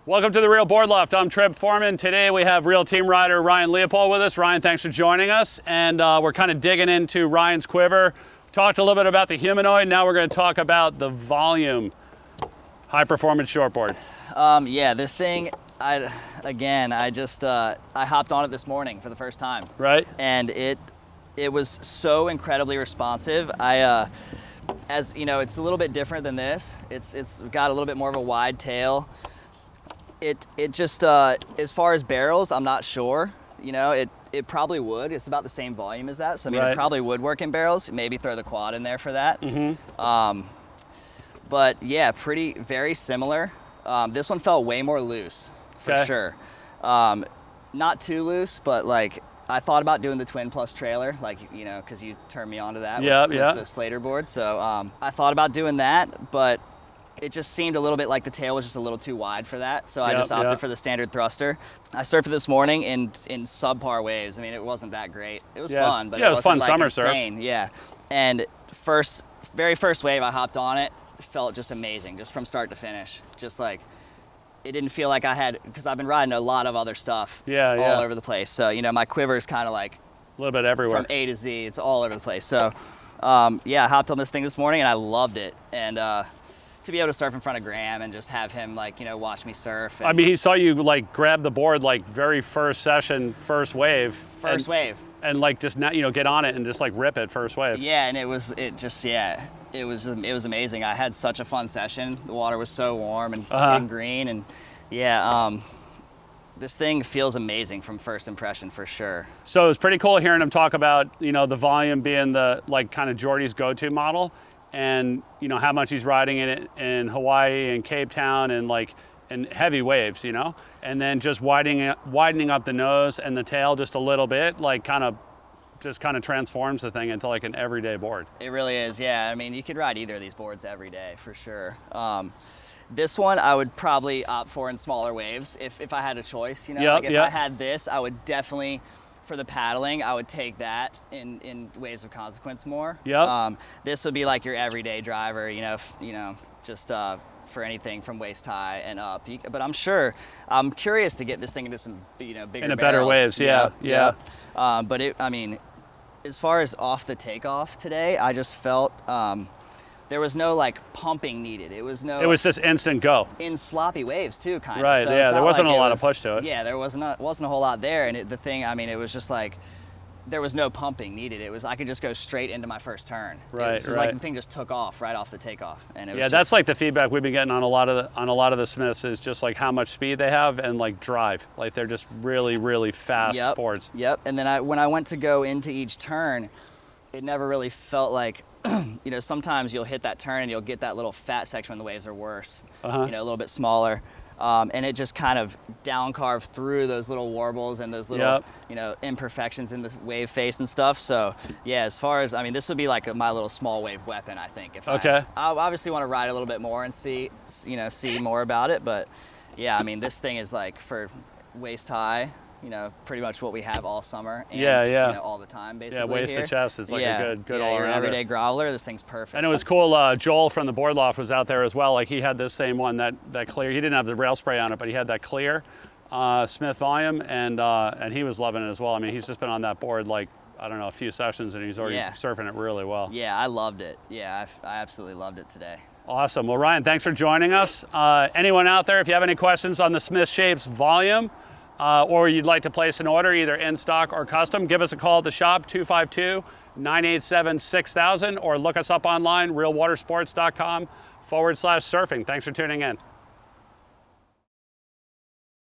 Welcome to the Real Board Loft. I'm Forman. Today we have Real Team Rider Ryan Leopold with us. Ryan, thanks for joining us. And we're kind of digging into Ryan's quiver. Talked a little bit about the humanoid. Now we're going to talk about the volume high performance shortboard. Yeah, this thing, I hopped on it this morning for the first time. Right. And it was so incredibly responsive. As you know, it's a little bit different than this. It's got a little bit more of a wide tail. It just, as far as barrels, I'm not sure. You know, it probably would. It's about the same volume as that. So I mean, It probably would work in barrels. Maybe throw the quad in there for that. Mm-hmm. But yeah, very similar. This one felt way more loose, for sure. Not too loose, but like, I thought about doing the twin plus trailer, like, you know, because you turned me on to that with the Slater board. So I thought about doing that, but it just seemed a little bit like the tail was just a little too wide for that. So I just opted for the standard thruster. I surfed it this morning in subpar waves. I mean, it wasn't that great. It was fun, but it was fun, like, summer insane. Surf. Yeah. And very first wave I hopped on it, felt just amazing, just from start to finish. Just like, it didn't feel like I had, because I've been riding a lot of other stuff all over the place. So, you know, my quiver is kind of like a little bit everywhere. From A to Z, it's all over the place. So, yeah, I hopped on this thing this morning and I loved it. And to be able to surf in front of Graham and just have him, like, you know, watch me surf. I mean, he saw you like grab the board like very first session, first wave. And like just not, you know, get on it and just like rip it first wave. Yeah, and it was amazing. I had such a fun session. The water was so warm and green, and yeah, this thing feels amazing from first impression for sure. So it was pretty cool hearing him talk about, you know, the volume being the like kind of Jordy's go-to model, and you know how much he's riding in it in Hawaii and Cape Town and like in heavy waves, you know, and then just widening up the nose and the tail just a little bit, like kind of transforms the thing into like an everyday board. It really is, yeah. I mean, you could ride either of these boards every day for sure. This one I would probably opt for in smaller waves if I had a choice, you know. Like if I had this, I would definitely, for the paddling, I would take that in waves of consequence more. This would be like your everyday driver, you know, just for anything from waist high and up. But I'm curious to get this thing into some, you know, bigger barrels. Better waves, yeah. But I mean, as far as off the takeoff today, I just felt there was no like pumping needed. It was just instant go. In sloppy waves too, kind of. Right, so yeah, there wasn't a lot of push to it. Yeah, there wasn't a whole lot there. And the thing, I mean, it was just like, there was no pumping needed. It was, I could just go straight into my first turn. Right, it was like the thing just took off right off the takeoff. And it was that's like the feedback we've been getting on a lot of the Smiths is just like how much speed they have and like drive. Like they're just really, really fast boards. Yep. And then when I went to go into each turn, it never really felt like, you know, sometimes you'll hit that turn and you'll get that little fat section when the waves are worse, you know, a little bit smaller. And it just kind of down carved through those little warbles and those little, you know, imperfections in the wave face and stuff. So yeah, as far as, I mean, this would be like my little small wave weapon, I think. I obviously want to ride a little bit more and see more about it. But yeah, I mean, this thing is like for waist high, you know, pretty much what we have all summer and you know, all the time basically. Yeah, waist to chest is like a good all around. Everyday groveler, this thing's perfect. And it was cool, Joel from the Board Loft was out there as well. Like he had this same one, that clear. He didn't have the rail spray on it, but he had that clear Smith volume, and he was loving it as well. I mean, he's just been on that board like, I don't know, a few sessions, and he's already surfing it really well. Yeah, I loved it. Yeah, I absolutely loved it today. Awesome. Well, Ryan, thanks for joining us. Anyone out there, if you have any questions on the Smith Shapes volume, or you'd like to place an order, either in stock or custom, give us a call at the shop, 252-987-6000, or look us up online, realwatersports.com/surfing. Thanks for tuning in.